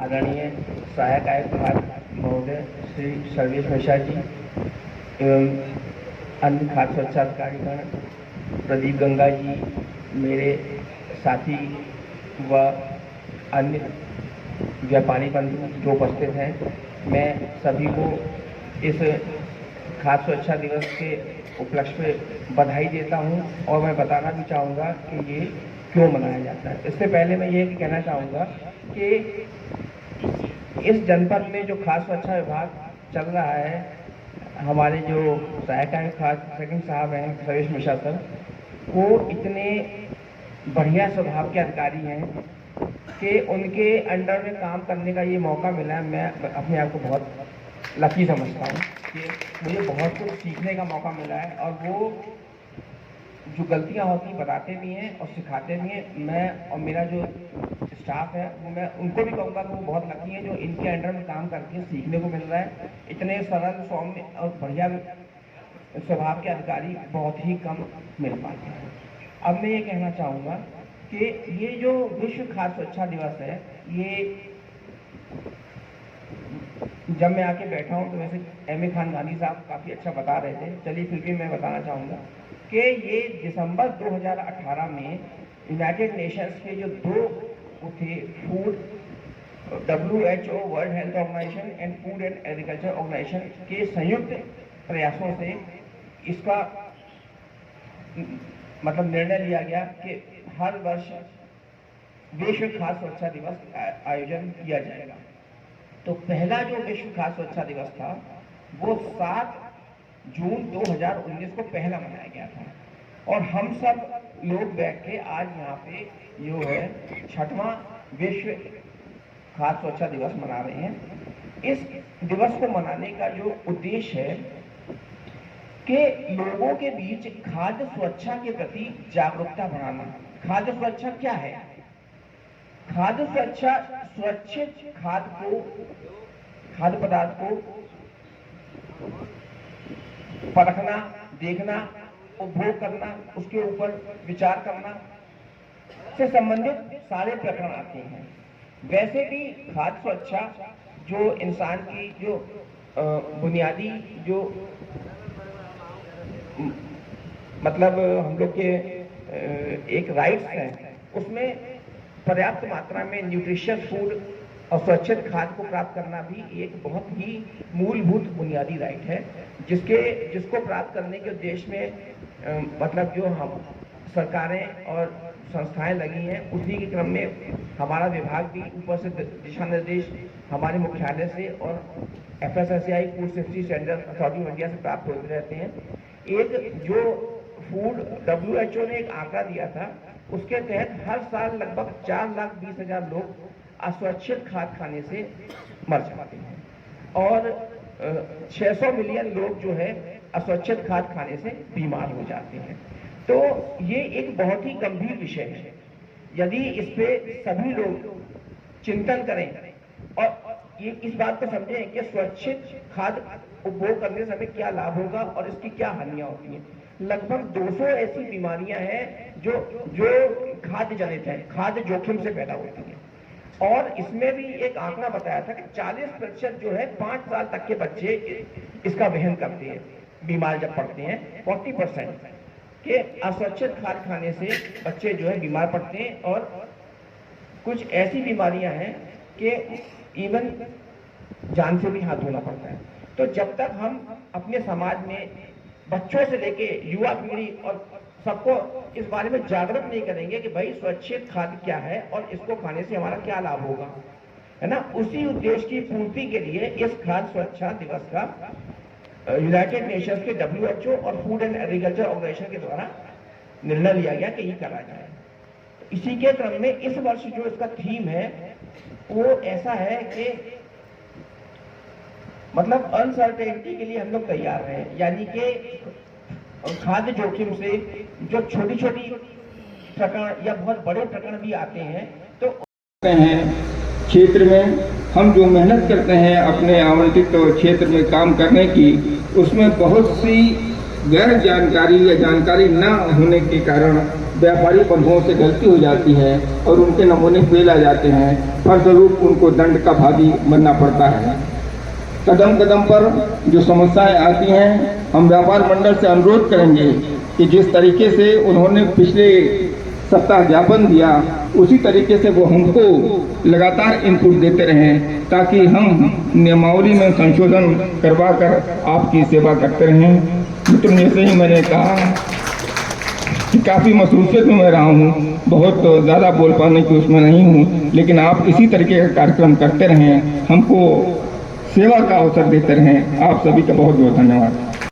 आदरणीय सहायक आयुक्त खाद्य महोदय श्री सर्वेश मिश्रा जी एवं अन्य खाद्य सुरक्षा अधिकारीगण, प्रदीप गंगा जी, मेरे साथी व अन्य व्यापारी बंधु जो उपस्थित हैं, मैं सभी को इस खाद्य सुरक्षा दिवस के उपलक्ष्य में बधाई देता हूं और मैं बताना भी चाहूँगा कि ये क्यों मनाया जाता है। इससे पहले मैं ये कहना चाहूँगा कि इस जनपद में जो खाद्य सुरक्षा विभाग चल रहा है, हमारे जो सहायक आयुक्त खाद्य सेकंड साहब हैं सर्वेश मिश्रा सर, वो इतने बढ़िया स्वभाव के अधिकारी हैं कि उनके अंडर में काम करने का ये मौका मिला है। मैं अपने आप को बहुत लकी समझता हूँ कि मुझे बहुत कुछ सीखने का मौका मिला है और वो जो गलतियाँ होती बताते भी हैं और सिखाते भी हैं। मैं और मेरा जो स्टाफ है वो मैं उनको भी कहूँगा कि वो बहुत लकी है जो इनके अंडर में काम करके सीखने को मिल रहा है। इतने सरल सौम्य और बढ़िया स्वभाव के अधिकारी बहुत ही कम मिल पाते हैं। अब मैं ये कहना चाहूँगा कि ये जो विश्व खाद्य सुरक्षा दिवस है, ये जब मैं आके बैठा हूँ तो वैसे एम ए खान गांधी साहब काफ़ी अच्छा बता रहे थे, चलिए फिर भी मैं बताना चाहूँगा कि ये दिसंबर 2018 में यूनाइटेड नेशंस के जो दो थे food WHO world health organisation and food and agriculture organisation के संयुक्त प्रयासों से इसका मतलब निर्णय लिया गया कि हर वर्ष विश्व खाद्य सुरक्षा दिवस आयोजन किया जाएगा। तो पहला जो विश्व खाद्य सुरक्षा दिवस था वो 7 जून 2019 को पहला मनाया गया था और हम सब लोग बैठ के आज यहाँ पे जो है 6वां विश्व खाद्य सुरक्षा दिवस मना रहे हैं। इस दिवस को मनाने का जो उद्देश्य है कि लोगों के बीच खाद्य सुरक्षा के प्रति जागरूकता बढ़ाना। खाद्य सुरक्षा क्या है? खाद्य सुरक्षा सुरक्षित खाद्य पदार्थ को परखना, देखना, उपभोग करना, उसके ऊपर विचार करना से संबंधित सारे प्रकरण आते हैं। वैसे भी खाद्य सुरक्षा जो इंसान की जो बुनियादी जो मतलब हम लोग के एक राइट्स हैं, उसमें पर्याप्त मात्रा में न्यूट्रिशियस फूड और सुरक्षित खाद्य को प्राप्त करना भी एक बहुत ही मूलभूत बुनियादी राइट है, जिसको प्राप्त करने के उद्देश्य में मतलब जो हम सरकारें और संस्थाएं लगी हैं, उसी के क्रम में हमारा विभाग भी ऊपर से दिशा निर्देश हमारे मुख्यालय से और FSSAI food safety standard authority of India से प्राप्त होते रहते हैं। एक जो फूड WHO ने एक आंकड़ा दिया था, उसके तहत हर साल लगभग 4,20,000 लोग असुरक्षित खाद्य खाने से मर जाते हैं और 600 मिलियन लोग जो है असुरक्षित खाद्य खाने से बीमार हो जाते हैं। तो ये एक बहुत ही गंभीर विषय है। यदि इस पे सभी लोग चिंतन करें और ये इस बात को समझें कि सुरक्षित खाद्य उपभोग करने से हमें क्या लाभ होगा और इसकी क्या हानियां होती हैं। लगभग 200 ऐसी बीमारियां हैं जो खाद्य जनित है, खाद्य जोखिम से पैदा होती हैं। और इसमें भी एक आंकड़ा बताया था कि 40% जो है 5 साल तक के बच्चे इसका वहन करते हैं, बीमार जब पड़ते हैं। 40% के असुरक्षित खाद्य खाने से बच्चे जो है बीमार पड़ते हैं और कुछ ऐसी बीमारियां हैं कि इवन जान से भी हाथ धोना पड़ता है। तो जब तक हम अपने समाज में बच्चों से लेके युवा पीढ़ी और सबको इस बारे में जागरूक नहीं करेंगे कि भाई सुरक्षित खाद्य क्या है और इसको खाने से हमारा क्या लाभ होगा, है ना, उसी उद्देश्य की पूर्ति के लिए इस खाद्य सुरक्षा दिवस का यूनाइटेड नेशंस के WHO और फूड एंड एग्रीकल्चर ऑर्गेनाइजेशन के द्वारा निर्णय लिया गया कि ये करा जाए। तो इसी के क्रम में इस वर्ष जो इसका थीम है वो ऐसा है कि मतलब अनसर्टेनिटी के लिए हम लोग तैयार हैं, यानी कि खाद्य जोखिम से जो छोटी छोटी प्रकरण या बहुत बड़े प्रकरण भी आते हैं तो क्षेत्र में हम जो मेहनत करते हैं अपने आवंटित क्षेत्र में काम करने की, उसमें बहुत सी गैर जानकारी या जानकारी न होने के कारण व्यापारी बंधुओं से गलती हो जाती है और उनके नमूने फेल आ जाते हैं, फलस्वरूप उनको दंड का भागी बनना पड़ता है। कदम कदम पर जो समस्याएं आती हैं, हम व्यापार मंडल से अनुरोध करेंगे कि जिस तरीके से उन्होंने पिछले सप्ताह ज्ञापन दिया, उसी तरीके से वो हमको लगातार इनपुट देते रहें, ताकि हम नियमावली में संशोधन करवा कर आपकी सेवा करते रहें। मित्रों, जैसे ही मैंने कहा कि काफ़ी मसरूफियत में मैं रहा हूँ, बहुत ज़्यादा बोल पाने की उसमें नहीं हूँ, लेकिन आप इसी तरीके का कार्यक्रम करते रहें, हमको सेवा का अवसर देते रहें। आप सभी का बहुत बहुत धन्यवाद।